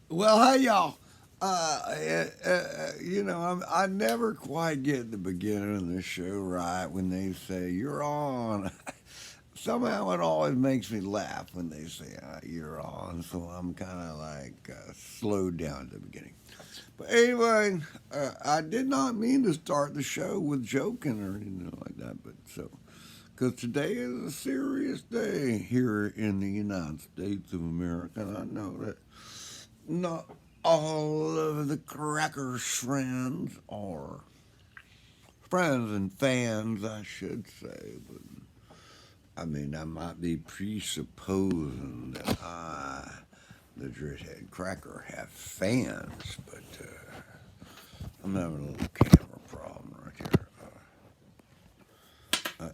Well, hey y'all. I never quite get the beginning of the show right when they say you're on. Somehow it always makes me laugh when they say you're on. So I'm kind of like slowed down at the beginning. But anyway, I did not mean to start the show with joking or anything like that. But so because today is a serious day here in the United States of America, and I know that not all of the Crackers friends are friends and fans, I should say. But I mean, I might be presupposing that the Drithead Cracker, have fans, but I'm having a little camera problem right here.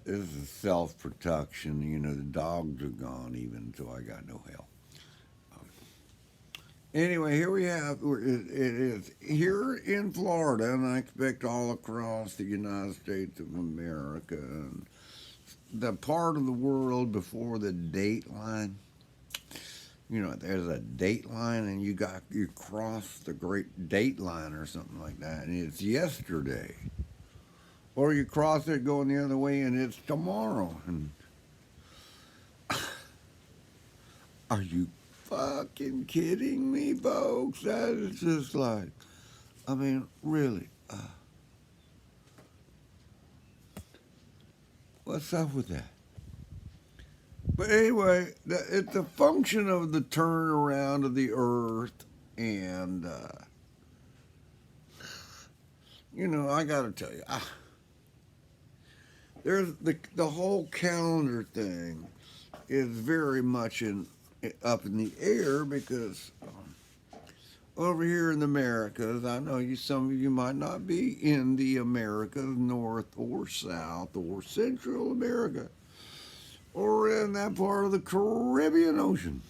This is self protection. You know, the dogs are gone, even so I got no help. Anyway, here we have it is here in Florida, and I expect all across the United States of America, and the part of the world before the date line. You know, there's a date line, and you cross the Great Date Line or something like that, and it's yesterday, or you cross it going the other way, and it's tomorrow. And are you fucking kidding me, folks? That is just like, I mean, really. What's up with that? But anyway, it's a function of the turnaround of the Earth, and I got to tell you, there's the whole calendar thing is very much up in the air because over here in the Americas, I know some of you might not be in the Americas, North or South or Central America, or in that part of the Caribbean Ocean.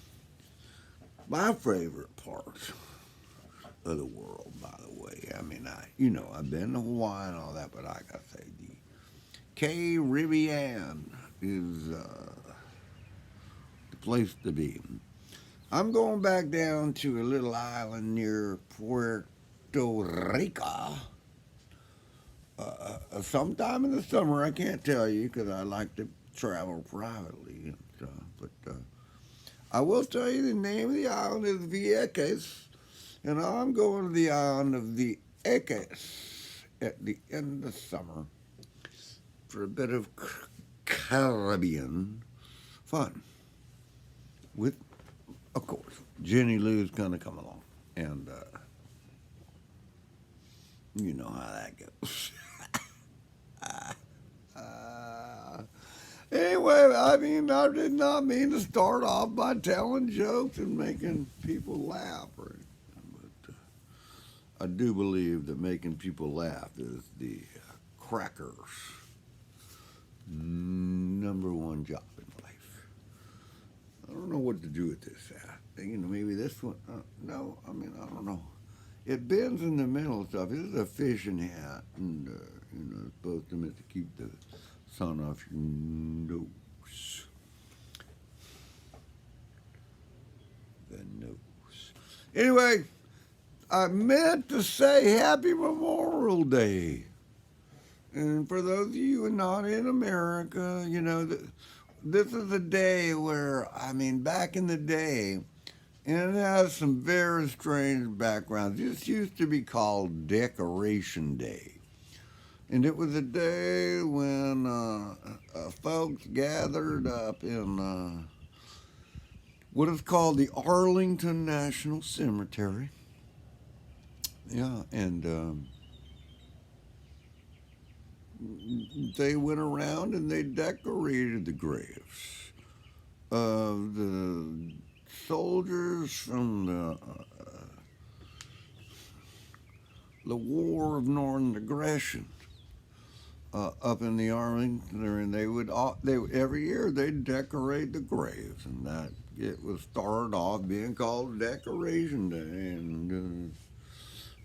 My favorite part of the world, by the way. I mean, I've been to Hawaii and all that, but I gotta say, the Caribbean is the place to be. I'm going back down to a little island near Puerto Rico. Sometime in the summer, I can't tell you because I like to travel privately and stuff. But I will tell you the name of the island is Vieques, and I'm going to the island of Vieques at the end of summer for a bit of Caribbean fun. With, of course, Jenny Lou's going to come along, and you know how that goes. uh, anyway, I mean, I did not mean to start off by telling jokes and making people laugh, but I do believe that making people laugh is the crackers' number one job in life. I don't know what to do with this. Maybe this one. No, I mean, I don't know. It bends in the middle and stuff. This is a fishing hat, and it's supposed to keep the sun off your nose. The nose. Anyway, I meant to say Happy Memorial Day. And for those of you who are not in America, this is a day where, I mean, back in the day, and it has some very strange backgrounds. This used to be called Decoration Day. And it was a day when folks gathered up in what is called the Arlington National Cemetery. Yeah, and they went around and they decorated the graves of the soldiers from the War of Northern Aggression up in the Arlington, and they every year they'd decorate the graves, and that it was started off being called Decoration Day, and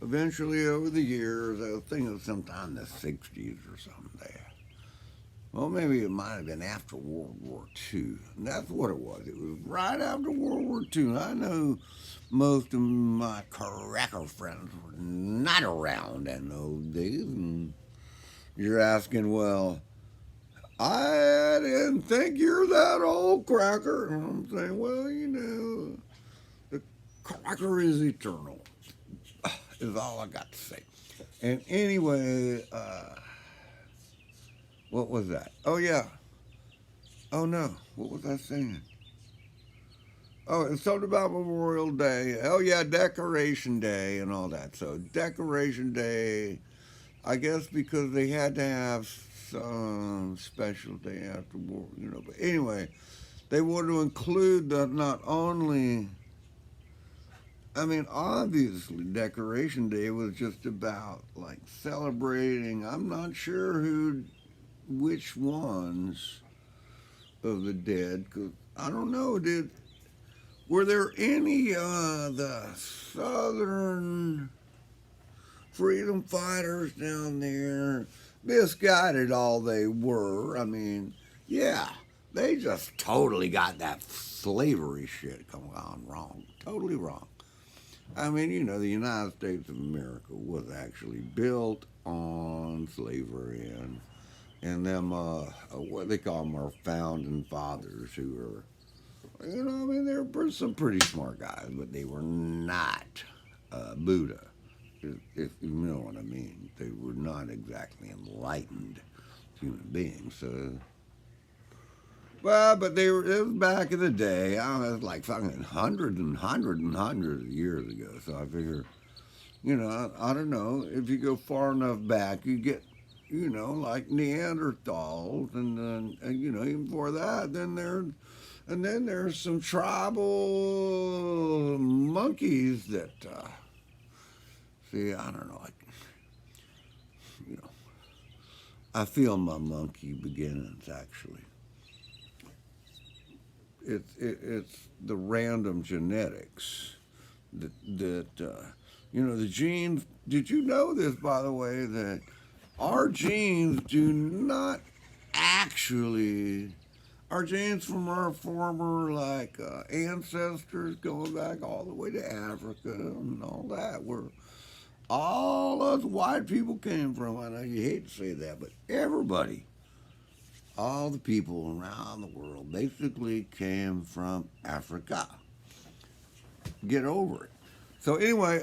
eventually over the years, I think it was sometime in the '60s or something there. Well, maybe it might have been after World War II. And that's what it was. It was right after World War II. I know most of my cracker friends were not around in those days. And you're asking, well, I didn't think you're that old, cracker. And I'm saying, well, the cracker is eternal, is all I got to say. And anyway, what was that? Oh, yeah. Oh, no. What was I saying? Oh, it's something about Memorial Day. Oh, yeah, Decoration Day and all that. So, Decoration Day, I guess because they had to have some special day after war. But anyway, they wanted to include that not only, I mean, obviously, Decoration Day was just about like celebrating. I'm not sure which ones of the dead, because I don't know, were there any the Southern freedom fighters down there? Misguided all they were. I mean, yeah, they just totally got that slavery shit come on wrong. Totally wrong. I mean, the United States of America was actually built on slavery and them, what they call them, our founding fathers who were, I mean, they were some pretty smart guys, but they were not Buddha, if you know what I mean. They were not exactly enlightened human beings. So, well, but it was back in the day. I was like fucking hundreds and hundreds and hundreds of years ago. So I figure, I don't know, if you go far enough back, you get, like Neanderthals, and then, even before that, then there's some tribal monkeys that, see, I don't know, you know, I feel my monkey beginnings actually. It's the random genetics that the genes. Did you know this, by the way, that our genes do not actually, our genes from our former ancestors going back all the way to Africa and all that, where all us white people came from. I know you hate to say that, but everybody, all the people around the world basically came from Africa. Get over it. So anyway,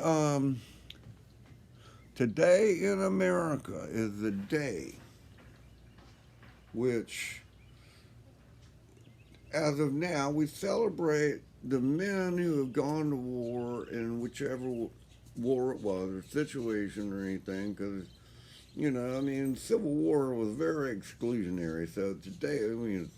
today in America is the day which, as of now, we celebrate the men who have gone to war in whichever war it was or situation or anything, because I mean, Civil War was very exclusionary. So today, I mean,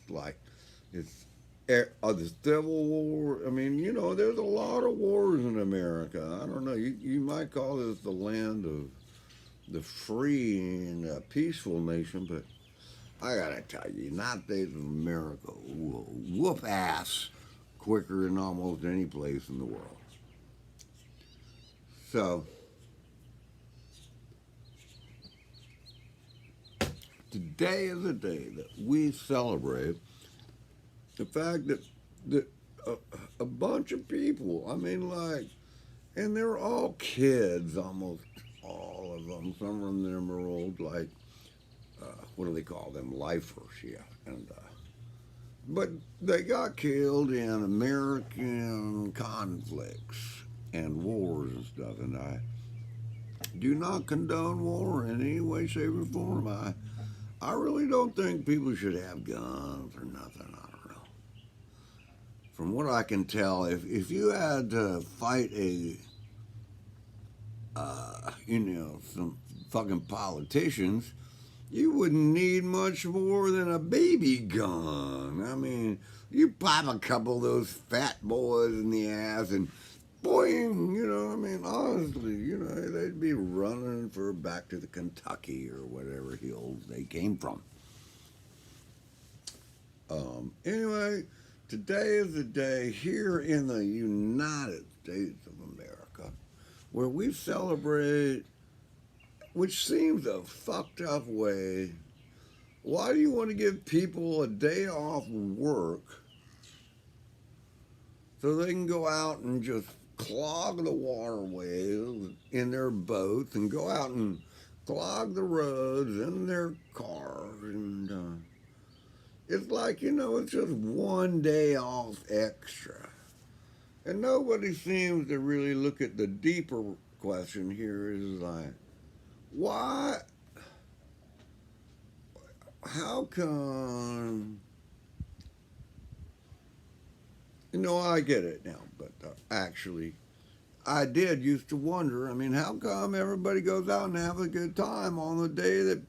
it's the Civil War. I mean, there's a lot of wars in America. I don't know. You might call this the land of the free and peaceful nation, but I gotta tell you, United States of America will whoop ass quicker than almost any place in the world. So today is the day that we celebrate the fact that a bunch of people, I mean, and they're all kids, almost all of them. Some of them are old, what do they call them? Lifers, yeah. But they got killed in American conflicts and wars and stuff, and I do not condone war in any way, shape, or form. I really don't think people should have guns or nothing. I don't know. From what I can tell, if you had to fight some fucking politicians, you wouldn't need much more than a baby gun. I mean, you pop a couple of those fat boys in the ass and boing, I mean, honestly, they'd be running back to the Kentucky or whatever hills they came from. Anyway, today is the day here in the United States of America where we celebrate, which seems a fucked up way. Why do you want to give people a day off work so they can go out and just clog the waterways in their boats and go out and clog the roads in their cars. And it's like, it's just one day off extra. And nobody seems to really look at the deeper question here is like, why, how come, I get it now, but actually, I did used to wonder, I mean, how come everybody goes out and have a good time on the day that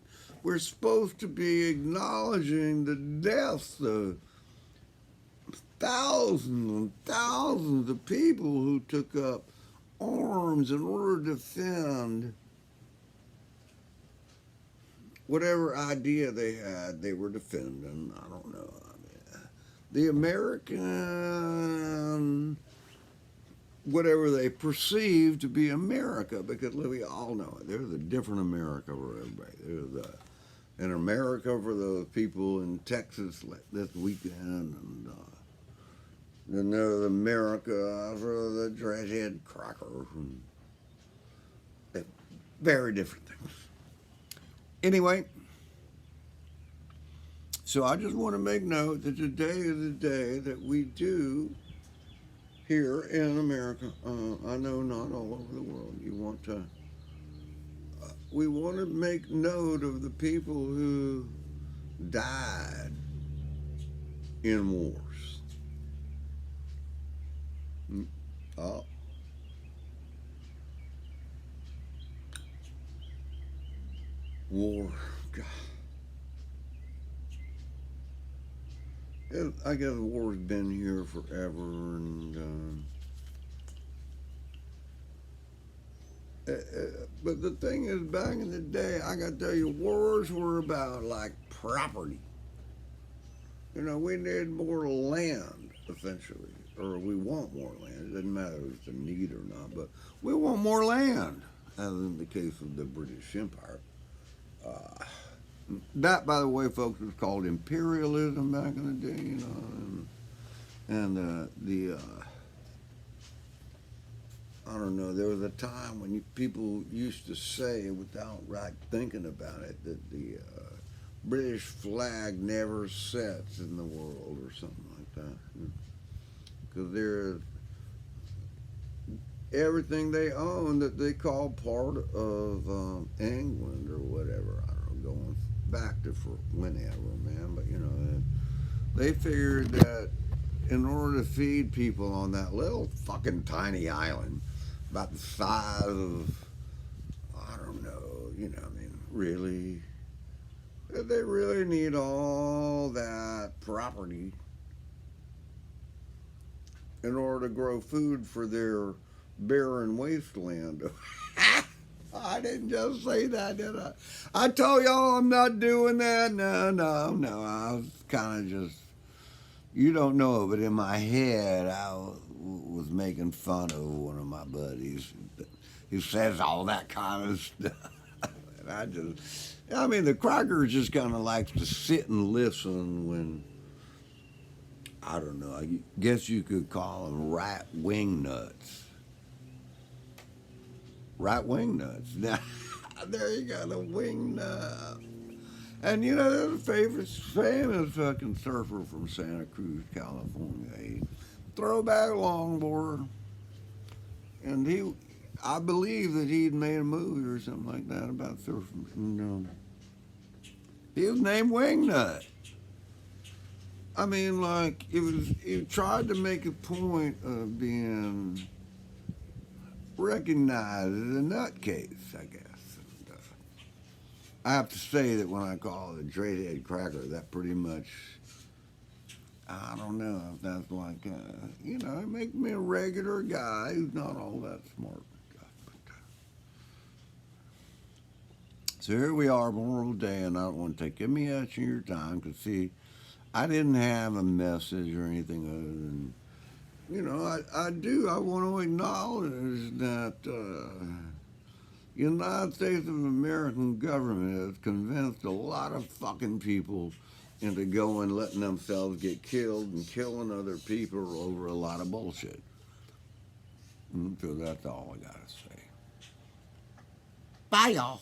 we're supposed to be acknowledging the deaths of thousands and thousands of people who took up arms in order to defend whatever idea they had they were defending. I don't know. I mean, the American, whatever they perceive to be America, because we all know it. There's a different America for everybody. There's an America for the people in Texas this weekend, and then there's America for the dreadhead crackers, and very different things. Anyway, so I just want to make note that today is the day that we do here in America. I know not all over the world. We want to make note of the people who died in wars. Oh. War. God. I guess war's been here forever, and but the thing is, back in the day, I got to tell you, wars were about like property. We need more land, essentially, or we want more land. It doesn't matter if it's a need or not, but we want more land, as in the case of the British Empire. That, by the way, folks, was called imperialism back in the day, and I don't know, there was a time when people used to say, without right thinking about it, that the British flag never sets in the world or something like that. Because there's everything they own that they call part of England or whatever. I don't know, going back to for whenever, man. But they figured that in order to feed people on that little fucking tiny island, about the size of, I don't know, I mean, really, they really need all that property in order to grow food for their barren wasteland. I didn't just say that, did I? I told y'all I'm not doing that. No. I was kind of just, you don't know, but in my head, I was making fun of one of my buddies who says all that kind of stuff. And the Crocker just kind of likes to sit and listen when, I don't know, I guess you could call them right wing nuts. Right wing nuts. Now, there you go, the wing nut. And there's a famous fucking surfer from Santa Cruz, California. He throwback longboarder. And I believe that he'd made a movie or something like that about surfing. And, he was named Wingnut. I mean, like, he tried to make a point of being recognized as a nutcase, I guess. And, I have to say that when I call it a dreadhead cracker, that pretty much, I don't know if that's like, it makes me a regular guy who's not all that smart. So here we are, Memorial Day, and I don't want to take any much of your time, because, see, I didn't have a message or anything other than, I want to acknowledge that the United States of American government has convinced a lot of fucking people into going letting themselves get killed and killing other people over a lot of bullshit. So that's all I got to say. Bye, y'all.